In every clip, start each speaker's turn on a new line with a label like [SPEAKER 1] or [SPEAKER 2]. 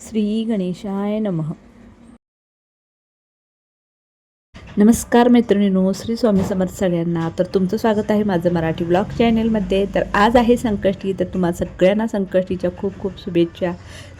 [SPEAKER 1] श्री गणेशाय नमः. नमस्कार मैत्रिणींनो, श्री स्वामी समर्थ सगळ्यांना. तर तुमचं स्वागत आहे माझं मराठी ब्लॉग चॅनलमध्ये. तर आज आहे संकष्टी, तर तुम्हाला सगळ्यांना संकष्टीच्या खूप खूप शुभेच्छा.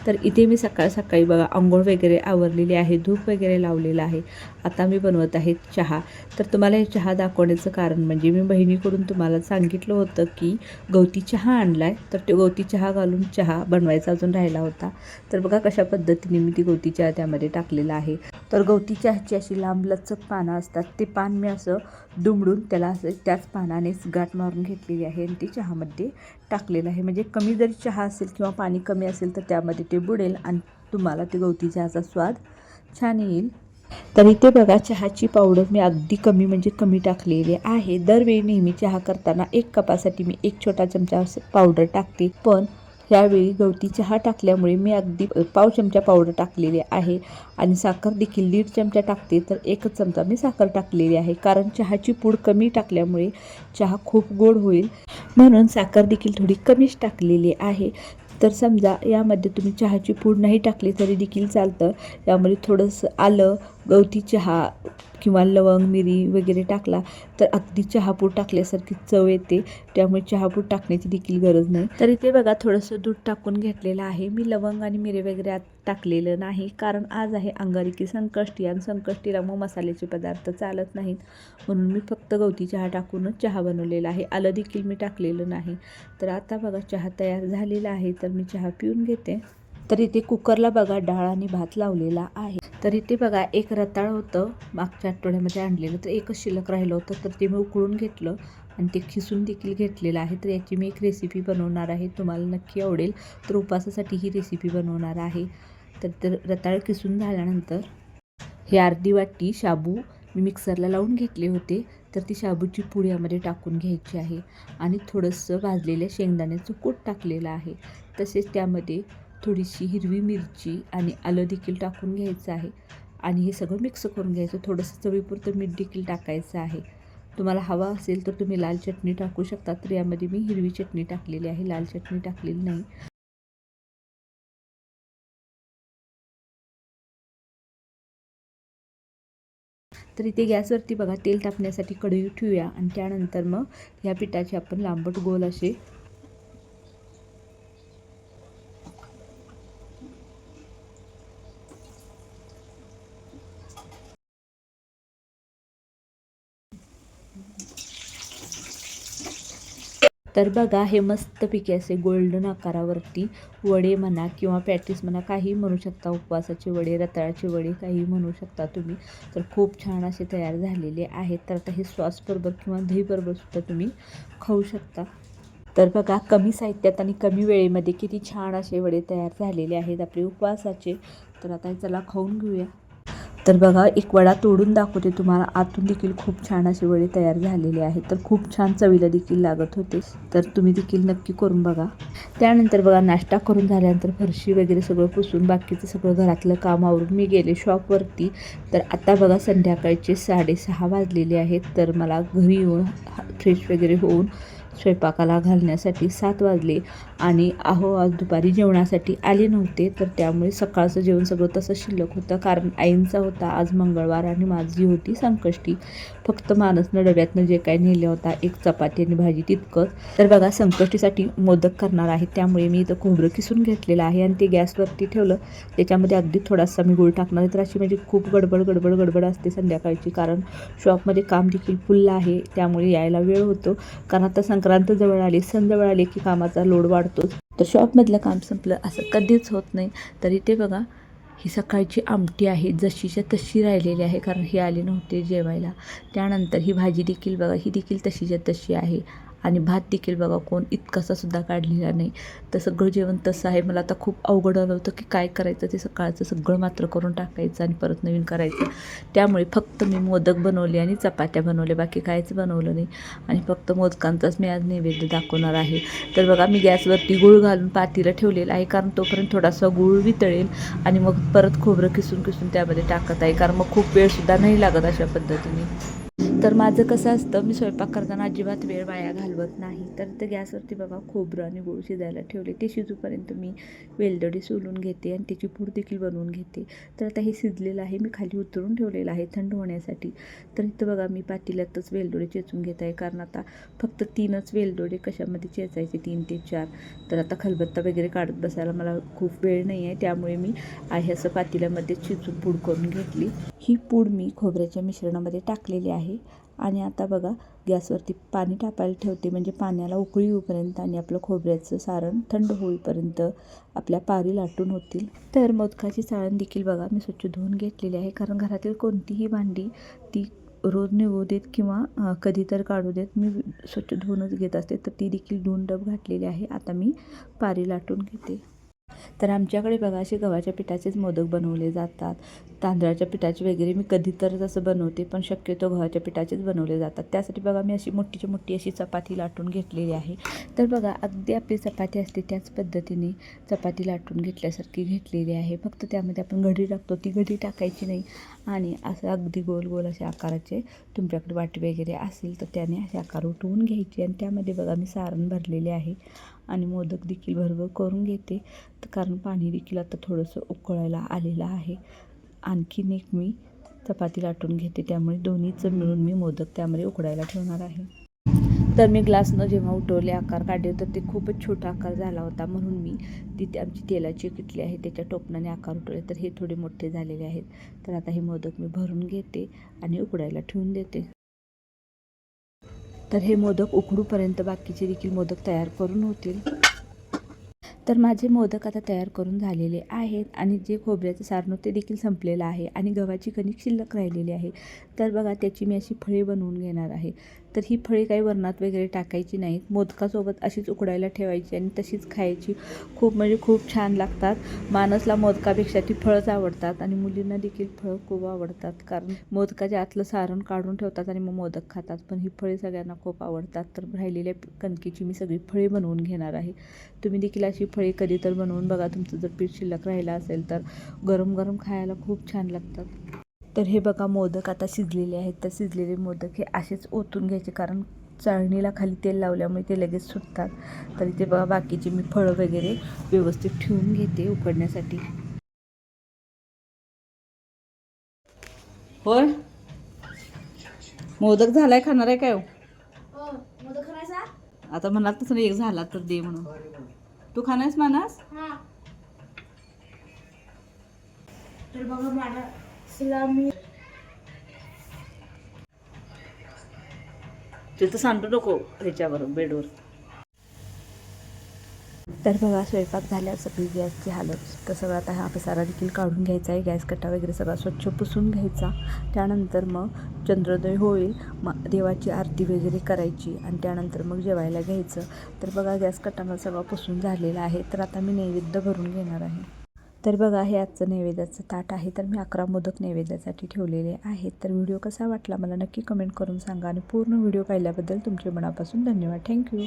[SPEAKER 1] तर इथे मी सकाळी बघा अंघोळ वगैरे आवरलेली आहे, धूप वगैरे लावलेला आहे. आता मी बनवत आहे चहा. तर तुम्हाला हे चहा दाखवण्याचं कारण म्हणजे मी बहिणीकडून तुम्हाला सांगितलं होतं की गवती चहा आणला आहे, तर ते गवती चहा घालून चहा बनवायचा अजून राहिला होता. तर बघा कशा पद्धतीने मी ती गवती चहा त्यामध्ये टाकलेला आहे. तर गवती चहाची अशी लांब लचक पानं असतात, ते पान मी असं दुमडून त्याला असं त्याच पानानेच गाठ मारून घेतलेली आहे आणि ती चहामध्ये टाकलेलं आहे. म्हणजे कमी जरी चहा असेल किंवा पाणी कमी असेल तर त्यामध्ये ते बुडेल आणि तुम्हाला ते गवती चहाचा स्वाद छान येईल. तर इथे बघा चहाची पावडर मी अगदी कमी म्हणजे कमी टाकलेली आहे. दरवेळी नेहमी चहा करताना 1 कपासाठी मी 1 छोटा चमचा पावडर टाकते, पण यावेळी गवती चहा टाकल्यामुळे मी अगदी पाव चमचा पावडर टाकलेली आहे आणि साखर देखील 1.5 चमचा टाकते. तर 1 चमचा मी साखर टाकलेली आहे, कारण चहाची पूड कमी टाकल्यामुळे चहा खूप गोड होईल, म्हणून साखर देखील थोडी कमीच टाकलेली आहे. तर समजा यामध्ये तुम्ही चहाची पूड नाही टाकली तरी देखील चालतं. यामध्ये थोडंसं आलं, गवती चहा किंवा लवंग मिरी वगैरे टाकला तर अगदी चहापूड टाकल्यासारखी चव येते, त्यामुळे चहापूड टाकण्याची देखील गरज नाही. तर इथे बघा थोडंसं दूध टाकून घेतलेलं आहे. मी लवंग आणि मिरे वगैरे टाकलेलं नाही, कारण आज आहे अंगारकी संकष्टी आणि संकष्टीला मग मसाल्याचे पदार्थ चालत नाहीत, म्हणून मी फक्त गवती चहा टाकूनच चहा बनवलेला आहे. आलं देखील मी टाकलेलं नाही. तर आता बघा चहा तयार झालेला आहे, तर मी चहा पिऊन घेते. तर इथे कुकरला बघा डाळ आणि भात लावलेला आहे. तर इथे बघा एक रताळ होतं मागच्या आठवड्यामध्ये आणलेलं, तर एकच शिल्लक राहिलं होतं, तर ते मी उकळून घेतलं आणि ते खिसून देखील घेतलेलं आहे. तर याची मी एक रेसिपी बनवणार आहे, तुम्हाला नक्की आवडेल. तर उपवासासाठी ही रेसिपी बनवणार आहे. तर रताळ किसून झाल्यानंतर हे अर्धी वाटी शाबू मी मिक्सरला लावून घेतले होते, तर ती शाबूची पूड यामध्ये टाकून घ्यायची आहे आणि थोडंसं भाजलेल्या शेंगदाण्याचं कूट टाकलेलं आहे. तसेच त्यामध्ये थोडीशी हिरवी मिरची आणि आलं देखील टाकून घ्यायचं आहे आणि हे सगळं मिक्स करून घ्यायचं. थोडंसं चवीपुरतं मीठ देखील टाकायचं आहे. तुम्हाला हवा असेल तर तुम्ही लाल चटणी टाकू शकता, तर यामध्ये मी हिरवी चटणी टाकलेली आहे, लाल चटणी टाकलेली नाही. तर इथे गॅसवरती बघा तेल तापण्यासाठी कढई ठेवूया आणि त्यानंतर मग ह्या पिठाचे आपण लांबट गोल असे तर बघा हे मस्तपैकी असे गोल्डन आकारावरती वडे म्हणा किंवा पॅटीस म्हणा, काही म्हणू शकता, उपवासाचे वडे, रताळाचे वडे, काही म्हणू शकता तुम्ही. तर खूप छान असे तयार झालेले आहेत. तर आता हे सॉसबरोबर किंवा दहीबरोबर सुद्धा तुम्ही खाऊ शकता. तर बघा कमी साहित्यात आणि कमी वेळेमध्ये किती छान असे वडे तयार झालेले आहेत आपले उपवासाचे. तर आता चला खाऊन घेऊया. तर बघा एक वडा तोडून दाखवते तुम्हाला, आतून देखील खूप छान असे वडे तयार झालेले आहेत. तर खूप छान चवीला देखील लागत होते. तर तुम्ही देखील नक्की करून बघा. त्यानंतर बघा नाश्ता करून झाल्यानंतर फरशी वगैरे सगळं पुसून बाकीचं सगळं घरातलं काम आवरून मी गेले शॉपवरती. तर आता बघा संध्याकाळचे 6:30 वाजलेले आहेत. तर मला घरी येऊन फ्रेश वगैरे होऊन स्वयंपाकाला घालण्यासाठी 7 वाजले आणि आज दुपारी जेवणासाठी आले नव्हते. तर त्यामुळे सकाळचं जेवण सगळं तसं शिल्लक होतं, कारण आईंचा होता आज मंगळवार आणि माझी होती संकष्टी. फक्त मानसनं डब्यातनं जे काही नेलं होता, 1 चपाती आणि भाजी तितकंच. तर बघा संकष्टीसाठी मोदक करणार आहे, त्यामुळे मी इथं खोबरं किसून घेतलेलं आहे आणि ते गॅसवरती ठेवलं. त्याच्यामध्ये अगदी थोडासा मी गूळ टाकणार आहे. तर अशी म्हणजे खूप गडबड असते संध्याकाळची, कारण शॉपमध्ये काम देखील फुल आहे, त्यामुळे यायला वेळ होतो. कारण आता संक्रांत जवळ आली, सण जवळ आले की कामाचा लोड वाढतोच. तर शॉपमधलं काम संपलं असं कधीच होत नाही. तर इथे बघा ही सकाळची आमटी आहे, जशीच्या तशी राहिलेली आहे, कारण हे आले नव्हते जेवायला. त्यानंतर ही भाजी देखील बघा, ही देखील तशीच्या तशी आहे आणि भात देखील बघा कोण इतकासा सुद्धा काढलेला नाही. तर सगळं जेवण तसं आहे. मला आता खूप अवघड आलं होतं की काय करायचं, ते सकाळचं सगळं मात्र करून टाकायचं आणि परत नवीन करायचं. त्यामुळे फक्त मी मोदक बनवले आणि चपात्या बनवल्या, बाकी काहीच बनवलं नाही आणि फक्त मोदकांचाच मी आज नैवेद्य दाखवणार आहे. तर बघा मी गॅसवरती गूळ घालून पातीला ठेवलेलं आहे, कारण तोपर्यंत थोडासा गूळ वितळेल आणि मग परत खोबरं किसून त्यामध्ये टाकत आहे, कारण मग खूप वेळसुद्धा नाही लागत अशा पद्धतीने. तर माझं कसं असतं, मी स्वयंपाक करताना अजिबात वेळ वाया घालवत नाही. तर ते गॅसवरती बघा खोबरं आणि गूळ शिजायला ठेवले. ते शिजूपर्यंत मी वेलदोडे सोलून घेते आणि त्याची पूड देखील बनवून घेते. तर आता हे शिजलेलं आहे, मी खाली उतरून ठेवलेलं आहे थंड होण्यासाठी. तर इथं बघा मी पातेल्यातच वेलदोडे चेचून घेत आहे, कारण आता फक्त 3च वेलदोडे कशामध्ये चेचायचे, 3 ते 4. तर आता खलबत्ता वगैरे काढत बसायला मला खूप वेळ नाही आहे, त्यामुळे मी आहे असं पातेल्यामध्ये चेचून पूड करून घेतली. ही पूड मी खोबऱ्याच्या मिश्रणामध्ये टाकलेली आहे आणि आता बघा गॅसवरती पाणी तापायला ठेवते, म्हणजे पाण्याला उकळी येऊपर्यंत आणि आपलं खोबऱ्याचं सारण थंड होईपर्यंत आपल्या पारी लाटून होतील. तर मोदकाची चाळण देखील बघा मी स्वच्छ धुवून घेतलेली आहे, कारण घरातील कोणतीही भांडी ती रोज निघू देत किंवा कधी तर काढू देत, मी स्वच्छ धुवूनच घेत असते. तर ती देखील धुवून डब घातलेली आहे. आता मी पारी लाटून घेते. तर आमच्याकडे बघा असे गव्हाच्या पिठाचेच मोदक बनवले जातात. तांदळाच्या पिठाचे वगैरे मी कधीतरच असं बनवते, पण शक्यतो गव्हाच्या पिठाचेच बनवले जातात. त्यासाठी बघा मी अशी मोठीच्या मोठी अशी चपाती लाटून घेतलेली आहे. तर बघा अगदी आपली चपाती असते त्याच पद्धतीने चपाती लाटून घेतल्यासारखी घेतलेली आहे. फक्त त्यामध्ये आपण घडी टाकतो, ती घडी टाकायची नाही आणि असं अगदी गोल गोल असे आकाराचे तुमच्याकडे वाटी वगैरे असेल तर त्याने असे आकार उठवून घ्यायचे आणि त्यामध्ये बघा मी सारण भरलेले आहे आणि मोदक देखील भरभर करून घेते, कारण पाणी देखील आता थोडंसं उकळायला आलेलं आहे. आणखीन एक मी चपाती लाटून घेते, त्यामुळे दोन्हीचं मिळून मी मोदक त्यामध्ये उकडायला ठेवणार आहे. तर मी ग्लासनं जेव्हा उठवले आकार काढले तर ते खूपच छोटा आकार झाला होता, म्हणून मी तिथे आमची तेलाची किटली आहे त्याच्या टोपणाने आकार उठवले, तर हे थोडे मोठे झालेले आहेत. तर आता हे मोदक मी भरून घेते आणि उकडायला ठेवून देते. तर हे मोदक उकडूपर्यंत बाकीचे देखील मोदक तयार करून होतील. तर माझे मोदक आता तयार करून झालेले आहेत आणि जे खोबऱ्याचं सारण ते देखील संपलेलं आहे आणि गव्हाची कणिक शिल्लक राहिलेली आहे. तर बघा त्याची मी अशी फळी बनवून घेणार आहे. तर ही फळी काही वरणात वगैरे टाकायची नाहीत, मोदकासोबत अशीच उकडायला ठेवायची आणि तशीच खायची. खूप म्हणजे खूप छान लागतात. मानसला मोदकापेक्षा ती फळंच आवडतात आणि मुलींना देखील फळं खूप आवडतात, कारण मोदकाच्या आतलं सारण काढून ठेवतात आणि मग मोदक खातात. पण ही फळी सगळ्यांना खूप आवडतात. तर राहिलेल्या कणकेची मी सगळी फळी बनवून घेणार आहे. तुम्ही देखील अशी फळी कधी तर बनवून बघा. तुमचं जर पीठ शिल्लक राहिलं असेल तर गरम गरम खायला खूप छान लागतात. तर हे बघा मोदक आता शिजलेले आहेत. तर शिजलेले मोदक हे असेच ओतून घ्यायचे, कारण चाळणीला खाली तेल लावल्यामुळे ते लगेच सुटतात. तर इथे बघा बाकीचे मी फळं वगैरे व्यवस्थित ठेवून घेते उकडण्यासाठी. होय मोदक झालाय, खाणार आहे काय? मोदक खायचा आता म्हणाल तसं एक झाला तर दे म्हणून. तू खाणारस मानस? तर बघा माझ्या मी तिथं सांडू नको ह्याच्यावर बेडवर. तर बघा स्वयंपाक झाल्यावर सगळी गॅसची हालत, तर सगळं आता हा पसारा देखील काढून घ्यायचा आहे. गॅस कट्टा वगैरे सगळा स्वच्छ पुसून घ्यायचा. त्यानंतर मग चंद्रोदय होईल, मग देवाची आरती वगैरे करायची आणि त्यानंतर मग जेवायला घ्यायचं. तर बघा गॅस कट्टा मला सगळा पुसून झालेला आहे. तर आता मी नैवेद्य भरून घेणार आहे. तर बघा हे आजचं नैवेद्याचं ताट आहे. तर मी 11 मोदक नैवेद्यासाठी ठेवलेले आहेत. तर व्हिडिओ कसा वाटला मला नक्की कमेंट करून सांगा आणि पूर्ण व्हिडिओ पाहिल्याबद्दल तुमचे मनापासून धन्यवाद. थँक्यू.